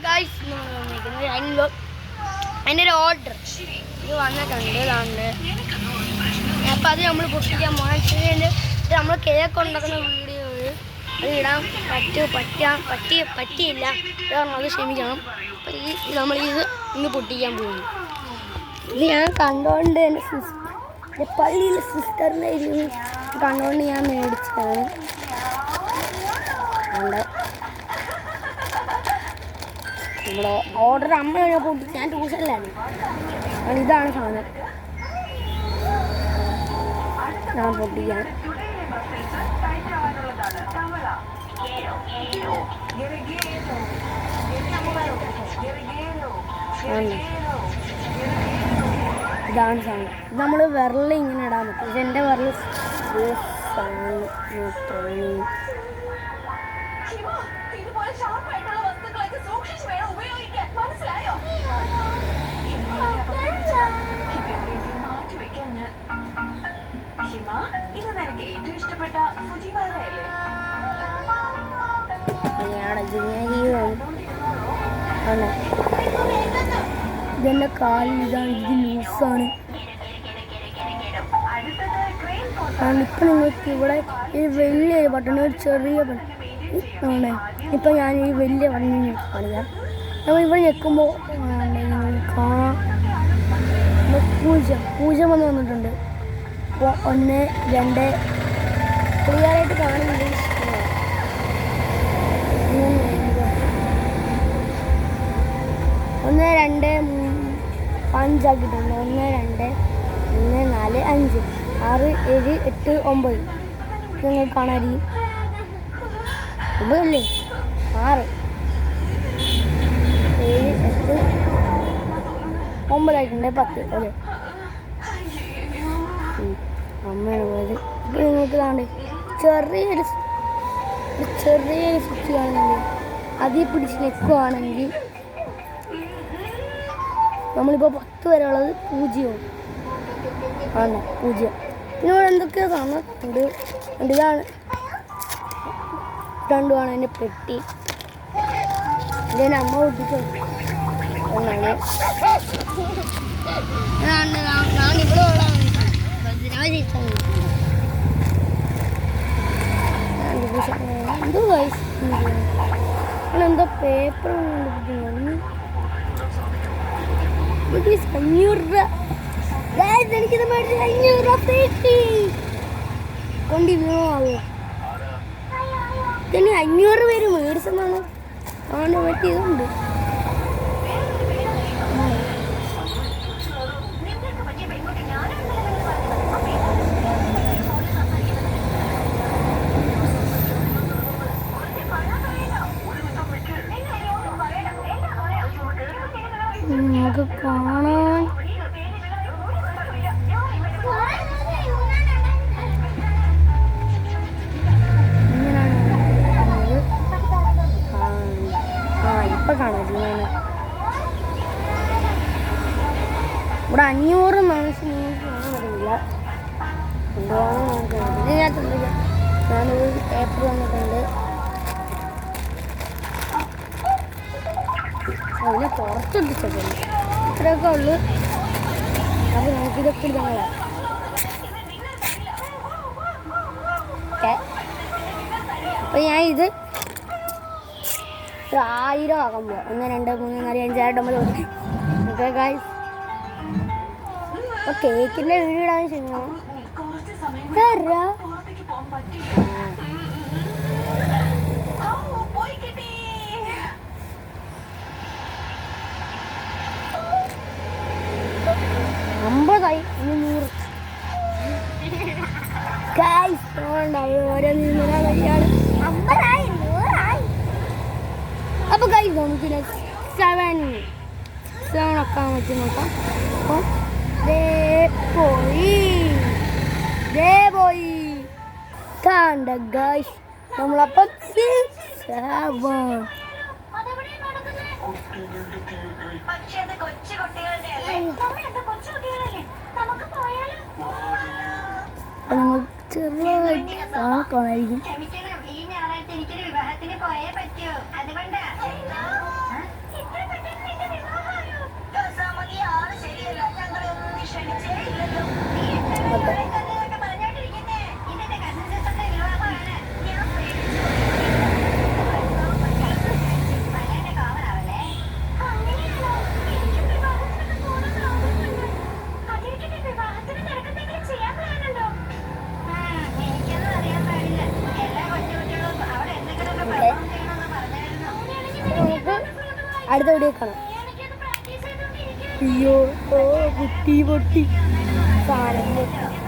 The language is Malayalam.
ഗൈസ് അതിൻ്റെ ഒരു ഓർഡർ ഇത് വന്നിട്ടുണ്ട് ഇതാണ്ട്. അപ്പം അത് നമ്മൾ പൊട്ടിക്കാൻ പോകണം. നമ്മൾ കേക്ക് ഉണ്ടാക്കുന്ന വീഡിയോ അത് ഇടാൻ പറ്റിയില്ല കാരണം അത് ക്ഷമിക്കണം. അപ്പം നമ്മളിത് ഇന്ന് പൊട്ടിക്കാൻ പോകുന്നു. ഇത് ഞാൻ കണ്ടുകൊണ്ട് എൻ്റെ പള്ളിയിലെ സിസ്റ്ററിൻ്റെ ഇരുന്ന് കണ്ടുകൊണ്ട് ഞാൻ മേടിച്ചതാണ്. നമ്മുടെ ഓർഡർ അമ്മ പൊട്ടി ഞാൻ ട്യൂഷനിലാണ്. ഇതാണ് സാധനം ഞാൻ പൊട്ടിക്കാൻ. ഇതാണ് സാധനം. ഇത് നമ്മൾ വിരൽ ഇങ്ങനെ ഇടാൻ പറ്റും. പക്ഷെ എൻ്റെ വിരൽ ഇതെൻ്റെ കാലിൽ ഇതാണ്. ഇത് ലൂസാണ്. ഇപ്പം നിങ്ങൾക്ക് ഇവിടെ ഈ വലിയ ബട്ടൺ ഒരു ചെറിയ ബട്ടൺ ആണ്. ഇപ്പം ഞാൻ ഈ വലിയ ബട്ടൺ കാണിക്കാം. നമ്മൾ ഇവിടെ ഞെക്കുമ്പോൾ പൂജ്യം വന്നിട്ടുണ്ട്. അപ്പോൾ 1 2 ക്ലിയറായിട്ട് കാണുന്നുണ്ട്. 1 2 3 5 ആക്കിയിട്ടുണ്ട്. 1 2 3 4 5 6 7 8 9 നിങ്ങൾ കാണാതിരിക്കും. 9 അല്ലേ 6 7 8 9 ആയിട്ടുണ്ട്. 10 അല്ലേ അമ്മയാണ് പോയത്. ഇപ്പം നിങ്ങൾക്ക് കാണണ്ടേ ചെറിയൊരു സ്വിച്ച് കാണുന്നുണ്ട്. അതിൽ പിടിച്ച് നിൽക്കുകയാണെങ്കിൽ നമ്മളിപ്പോൾ 10 വരെ ഉള്ളത് 0 ആണ്. 0 പിന്നെ ഇവിടെ എന്തൊക്കെയോ കാണുന്നുണ്ട്. ഇതാണ് രണ്ടുമാണ് എൻ്റെ പെട്ടി. ഇതിന് അമ്മ ഒട്ടിച്ചു ഒന്നാണ്. ഞാനിവിടെ എന്തോ എന്തോ പേപ്പർ 500 രൂപ. എനിക്കിത് മേടിച്ച് 500 രൂപ പേട്ടി കൊണ്ട് വീണോ. ഇതിന് 500 പേര് മേടിച്ചെന്നാണ് അവൻ്റെ പറ്റിയതുണ്ട്. നമുക്ക് കാണാൻ ഇപ്പം കാണാം. ഇവിടെ 500 മനസ്സിന് കാണാറില്ല. ഇതിനകത്തുണ്ട് ഞാനൊരു പേപ്പർ വന്നിട്ടുണ്ട്. അതിനെ പുറത്തെത്തിച്ചത് ഇത്രയൊക്കെ ഉള്ളു. അത് നമുക്കിതൊക്കെ ഞങ്ങളെ അപ്പം ഞാൻ ഇത് 1000 ആകുമ്പോൾ 1 2 3 4 5 6 9 ഓക്കെ ഗൈസ്. അപ്പോൾ കേക്കിൻ്റെ വീഡിയോ ഇടാൻ ചെയ്യണം. അപ്പോൾ ഗൈസ് നമുക്ക് 7 ഒക്കെ വെച്ച് നോക്കാം. അപ്പോൾ പോയി കണ്ട ഗൈസ് നമ്മളപ്പം 7 ചെറുതായിട്ട് കാണായിരിക്കും. അടുത്ത വീഡിയോ കാണാം. അയ്യോ, പൊട്ടി സാധനം പൊട്ടി.